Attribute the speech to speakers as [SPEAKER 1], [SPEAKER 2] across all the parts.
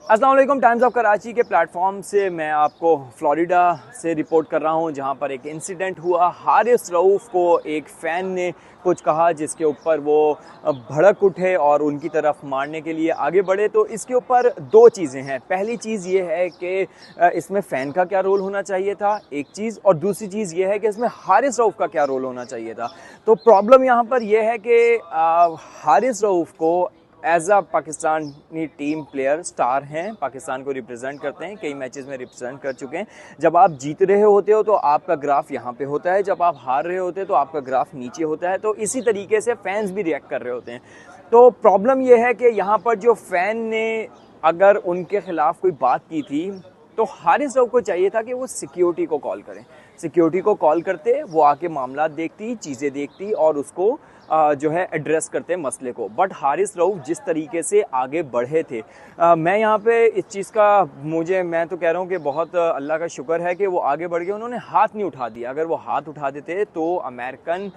[SPEAKER 1] अस्सलाम वालेकुम। Times of Karachi के प्लेटफॉर्म से मैं आपको फ्लोरिडा से रिपोर्ट कर रहा हूं, जहां पर एक इंसिडेंट हुआ। हारिस रऊफ़ को एक फ़ैन ने कुछ कहा जिसके ऊपर वो भड़क उठे और उनकी तरफ मारने के लिए आगे बढ़े। तो इसके ऊपर दो चीज़ें हैं। पहली चीज़ ये है कि इसमें फ़ैन का क्या रोल होना चाहिए था, एक चीज़, और दूसरी चीज़ ये है कि इसमें हारिस रऊफ़ का क्या रोल होना चाहिए था। तो प्रॉब्लम यहाँ पर यह है कि हारिस रऊफ़ को as a Pakistani team player star हैं, पाकिस्तान को रिप्रेजेंट करते हैं, कई मैचेस में रिप्रेजेंट कर चुके हैं। जब आप जीत रहे होते हो तो आपका ग्राफ यहाँ पे होता है, जब आप हार रहे होते हो तो आपका ग्राफ नीचे होता है। तो इसी तरीके से फैंस भी रिएक्ट कर रहे होते हैं। तो प्रॉब्लम यह है कि यहाँ पर जो फैन ने अगर उनके खिलाफ कोई बात की थी तो हारिस रऊफ़ को चाहिए था कि वो सिक्योरिटी को कॉल करें। सिक्योरिटी को कॉल करते, वो आके मामला देखती, चीज़ें देखती और उसको जो है एड्रेस करते मसले को। बट हारिस रऊफ़ जिस तरीके से आगे बढ़े थे, मैं यहाँ पे इस चीज़ का मैं तो कह रहा हूँ कि बहुत अल्लाह का शुक्र है कि वो आगे बढ़ गए, उन्होंने हाथ नहीं उठा दिया। अगर वो हाथ उठा देते तो अमेरिकन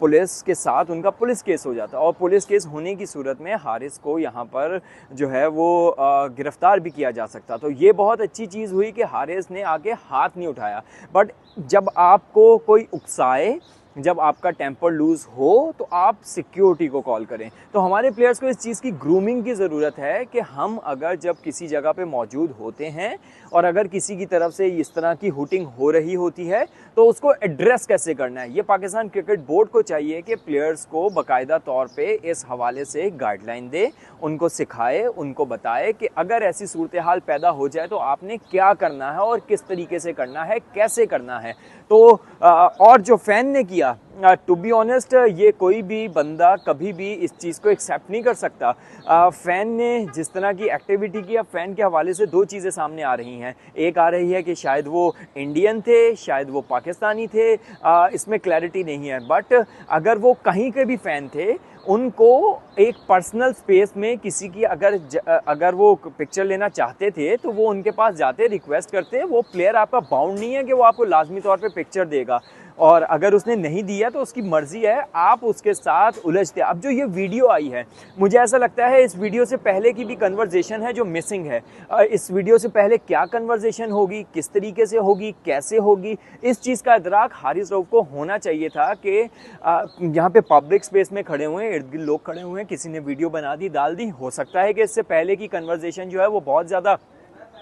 [SPEAKER 1] पुलिस के साथ उनका पुलिस केस हो जाता, और पुलिस केस होने की सूरत में हारिस को यहाँ पर जो है वो गिरफ़्तार भी किया जा सकता। तो ये बहुत अच्छी चीज़ हुई कि हारिस ने आगे हाथ नहीं उठाया। बट जब आपको कोई उकसाए, जब आपका टेम्पर लूज़ हो, तो आप सिक्योरिटी को कॉल करें। तो हमारे प्लेयर्स को इस चीज़ की ग्रूमिंग की ज़रूरत है कि हम अगर जब किसी जगह पे मौजूद होते हैं और अगर किसी की तरफ से इस तरह की हुटिंग हो रही होती है तो उसको एड्रेस कैसे करना है। ये पाकिस्तान क्रिकेट बोर्ड को चाहिए कि प्लेयर्स को बाकायदा तौर पे इस हवाले से गाइडलाइन दे, उनको सिखाए, उनको बताए कि अगर ऐसी सूरत हाल पैदा हो जाए तो आपने क्या करना है और किस तरीके से करना है, कैसे करना है। तो और जो फ़ैन ने किया, टू बी ऑनेस्ट, ये कोई भी बंदा कभी भी इस चीज़ को एक्सेप्ट नहीं कर सकता। फ़ैन ने जिस तरह की एक्टिविटी की, अब फ़ैन के हवाले से दो चीज़ें सामने आ रही हैं। एक आ रही है कि शायद वो इंडियन थे, शायद वो पाकिस्तानी थे, इसमें क्लैरिटी नहीं है। बट अगर वो कहीं के भी फ़ैन थे, उनको एक पर्सनल स्पेस में किसी की अगर वो पिक्चर लेना चाहते थे तो वो उनके पास जाते, रिक्वेस्ट करते। वो प्लेयर आपका बाउंड नहीं है कि वो आपको लाजमी तौर पे पिक्चर देगा, और अगर उसने नहीं दिया तो उसकी मर्ज़ी है, आप उसके साथ उलझते। अब जो ये वीडियो आई है, मुझे ऐसा लगता है इस वीडियो से पहले की भी कन्वर्जेशन है जो मिसिंग है। इस वीडियो से पहले क्या कन्वर्जेशन होगी, किस तरीके से होगी, कैसे होगी, इस चीज़ का इदराक हारिस रऊफ़ को होना चाहिए था कि यहाँ पे पब्लिक स्पेस में खड़े हुए हैं, इर्द गिर्द लोग खड़े हुए हैं, किसी ने वीडियो बना दी, डाल दी। हो सकता है कि इससे पहले की कन्वर्जेशन जो है वो बहुत ज़्यादा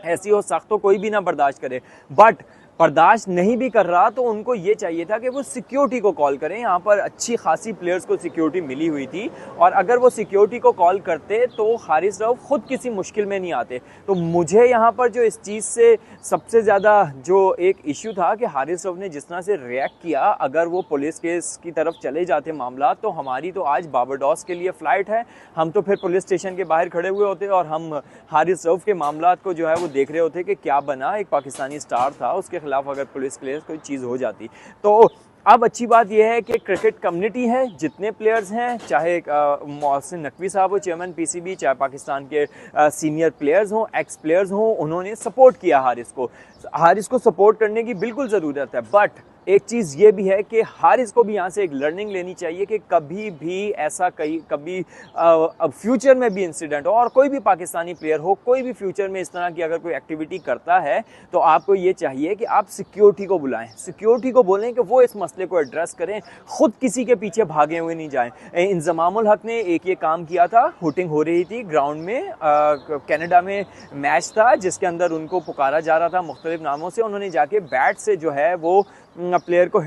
[SPEAKER 1] ऐसी हो, सख्त हो, कोई भी ना बर्दाश्त करे। बट बर्दाश्त नहीं भी कर रहा तो उनको ये चाहिए था कि वो सिक्योरिटी को कॉल करें। यहाँ पर अच्छी खासी प्लेयर्स को सिक्योरिटी मिली हुई थी, और अगर वो सिक्योरिटी को कॉल करते तो हारिस रऊफ़ खुद किसी मुश्किल में नहीं आते। तो मुझे यहाँ पर जो इस चीज़ से सबसे ज़्यादा जो एक इशू था कि हारिस रऊफ़ ने जिस तरह से रिएक्ट किया, अगर वो पुलिस केस की तरफ चले जाते मामला, तो हमारी तो आज बारबाडोस के लिए फ़्लाइट है, हम तो फिर पुलिस स्टेशन के बाहर खड़े हुए होते और हम हारिस रऊफ़ के मामला को जो है वो देख रहे होते कि क्या बना। एक पाकिस्तानी स्टार था, उसके खिलाफ अगर पुलिस केस कोई चीज़ हो जाती। तो अब अच्छी बात यह है कि क्रिकेट कम्युनिटी है, जितने प्लेयर्स हैं, चाहे मोहसिन नकवी साहब हो, चेयरमैन पीसीबी, चाहे पाकिस्तान के सीनियर प्लेयर्स हों, एक्स प्लेयर्स हों, उन्होंने सपोर्ट किया हारिस को सपोर्ट करने की बिल्कुल ज़रूरत है। बट एक चीज़ ये भी है कि हारिस को भी यहाँ से एक लर्निंग लेनी चाहिए कि कभी भी ऐसा कभी अब फ्यूचर में भी इंसिडेंट हो, और कोई भी पाकिस्तानी प्लेयर हो, कोई भी फ्यूचर में इस तरह की अगर कोई एक्टिविटी करता है तो आपको ये चाहिए कि आप सिक्योरिटी को बुलाएं, सिक्योरिटी को बोलें कि वो इस मसले को एड्रेस करें, खुद किसी के पीछे भागे हुए नहीं जाएं। इंजमामुल हक ने एक ये काम किया था, हुटिंग हो रही थी ग्राउंड में, कनाडा में मैच था जिसके अंदर उनको पुकारा जा रहा था मुख्तलिफ नामों से। उन्होंने जाके बैट से जो है वो प्लेयर को,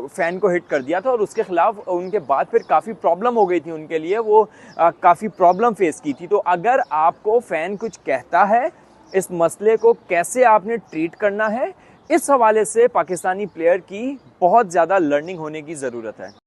[SPEAKER 1] फ़ैन को हिट कर दिया था, और उसके खिलाफ उनके बाद फिर काफ़ी प्रॉब्लम हो गई थी उनके लिए, वो काफ़ी प्रॉब्लम फेस की थी। तो अगर आपको फ़ैन कुछ कहता है, इस मसले को कैसे आपने ट्रीट करना है, इस हवाले से पाकिस्तानी प्लेयर की बहुत ज़्यादा लर्निंग होने की ज़रूरत है।